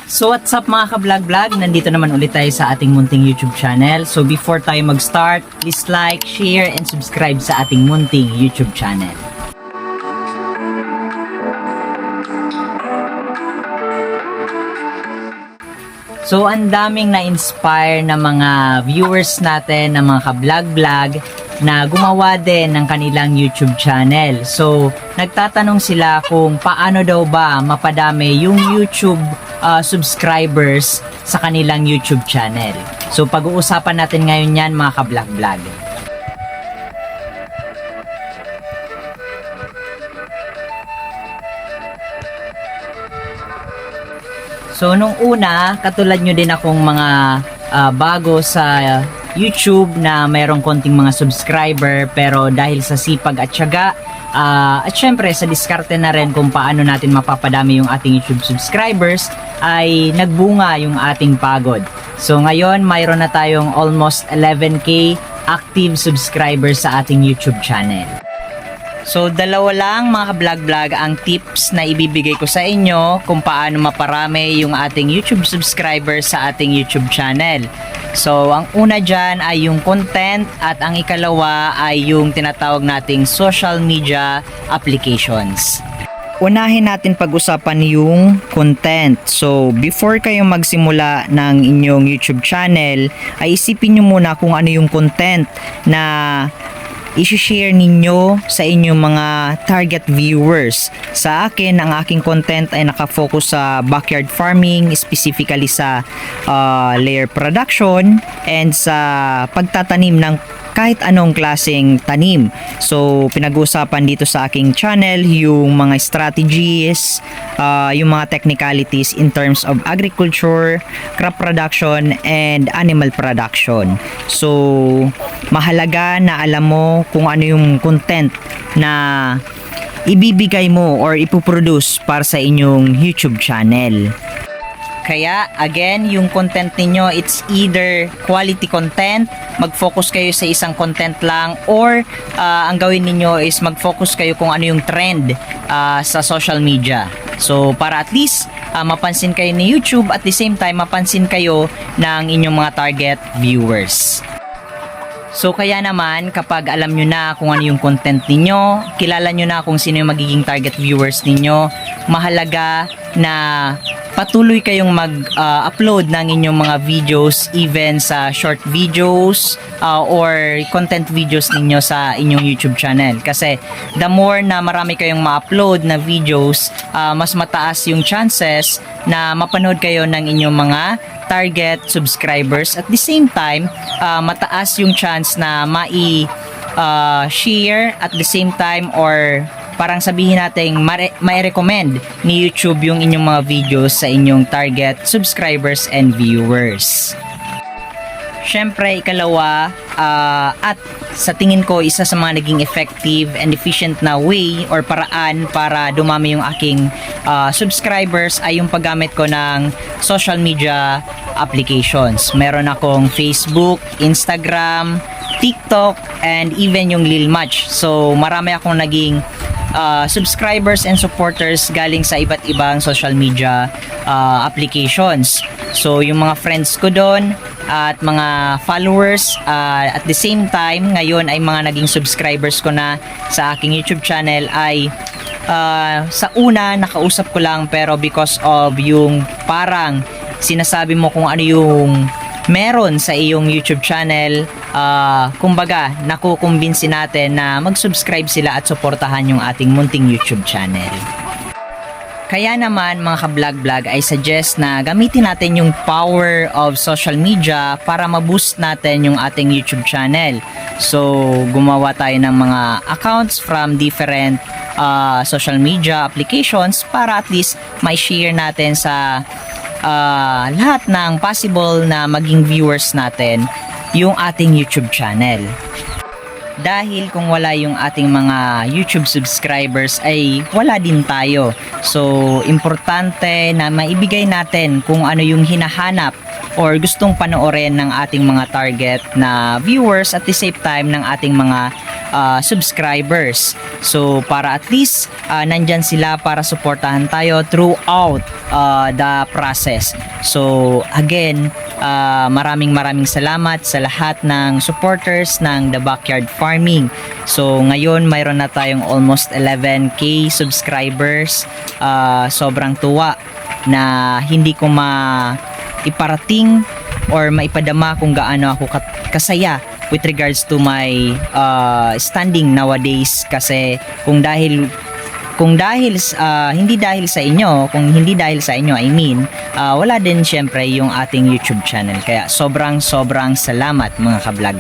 So what's up mga ka-vlog-vlog? Nandito naman ulit tayo sa ating munting YouTube channel. So before tayo mag-start, please like, share, and subscribe sa ating munting YouTube channel. So ang daming na-inspire na mga viewers natin, na mga ka-vlog-vlog na gumawa din ng kanilang YouTube channel. So nagtatanong sila kung paano daw ba mapadami yung YouTube subscribers sa kanilang YouTube channel. So pag-uusapan natin ngayon yan mga ka-vlog-vlog. So nung una, katulad nyo din akong mga bago sa YouTube na mayroong konting mga subscriber, pero dahil sa sipag at tiyaga at syempre sa diskarte na rin kung paano natin mapapadami yung ating YouTube subscribers, ay nagbunga yung ating pagod. So ngayon mayroon na tayong almost 11k active subscribers sa ating YouTube channel. So dalawa lang mga ka-vlog-vlog ang tips na ibibigay ko sa inyo kung paano maparami yung ating YouTube subscribers sa ating YouTube channel. So ang una dyan ay yung content at ang ikalawa ay yung tinatawag nating social media applications. Unahin natin pag-usapan yung content. So, before kayo magsimula ng inyong YouTube channel, ay isipin nyo muna kung ano yung content na i-share ninyo sa inyong mga target viewers. Sa akin, ang aking content ay nakafocus sa backyard farming, specifically sa layer production and sa pagtatanim ng kahit anong klaseng tanim. So, pinag-uusapan dito sa aking channel yung mga strategies, yung mga technicalities in terms of agriculture, crop production, and animal production. So, mahalaga na alam mo kung ano yung content na ibibigay mo or ipoproduce para sa inyong YouTube channel. Kaya, again, yung content ninyo, it's either quality content, mag-focus kayo sa isang content lang, or ang gawin ninyo is mag-focus kayo kung ano yung trend sa social media. So, para at least mapansin kayo ni YouTube, at the same time, mapansin kayo ng inyong mga target viewers. So kaya naman kapag alam nyo na kung ano yung content ninyo, kilala nyo na kung sino yung magiging target viewers ninyo, mahalaga na patuloy kayong mag-upload ng inyong mga videos, even sa short videos or content videos ninyo sa inyong YouTube channel. Kasi the more na marami kayong ma-upload na videos, mas mataas yung chances na mapanood kayo ng inyong mga target subscribers. At the same time, mataas yung chance na share at the same time, or parang sabihin natin mai-recommend ni YouTube yung inyong mga videos sa inyong target subscribers and viewers. Syempre, ikalawa, at sa tingin ko isa sa mga naging effective and efficient na way or paraan para dumami yung aking subscribers ay yung paggamit ko ng social media applications. Meron akong Facebook, Instagram, TikTok, and even yung Lil Match. So marami akong naging subscribers and supporters galing sa iba't ibang social media applications. So yung mga friends ko doon at mga followers, at the same time ngayon ay mga naging subscribers ko na sa aking YouTube channel, ay sa una nakausap ko lang, pero because of yung parang sinasabi mo kung ano yung meron sa iyong YouTube channel, kumbaga nakukumbinsi natin na mag-subscribe sila at suportahan yung ating munting YouTube channel. Kaya naman mga ka-vlog-vlog, I suggest na gamitin natin yung power of social media para ma-boost natin yung ating YouTube channel. So gumawa tayo ng mga accounts from different social media applications para at least may share natin sa lahat ng possible na maging viewers natin yung ating YouTube channel. Dahil kung wala yung ating mga YouTube subscribers ay wala din tayo. So importante na maibigay natin kung ano yung hinahanap or gustong panoorin ng ating mga target na viewers, at the same time ng ating mga subscribers. So para at least nandyan sila para suportahan tayo throughout the process. So again, maraming salamat sa lahat ng supporters ng The Backyard Farming. So ngayon mayroon na tayong almost 11k subscribers. Sobrang tuwa na hindi ko iparating or maipadama kung gaano ako kasaya with regards to my standing nowadays, kasi hindi dahil sa inyo, I mean, wala din syempre yung ating YouTube channel. Kaya sobrang salamat mga ka-vlog.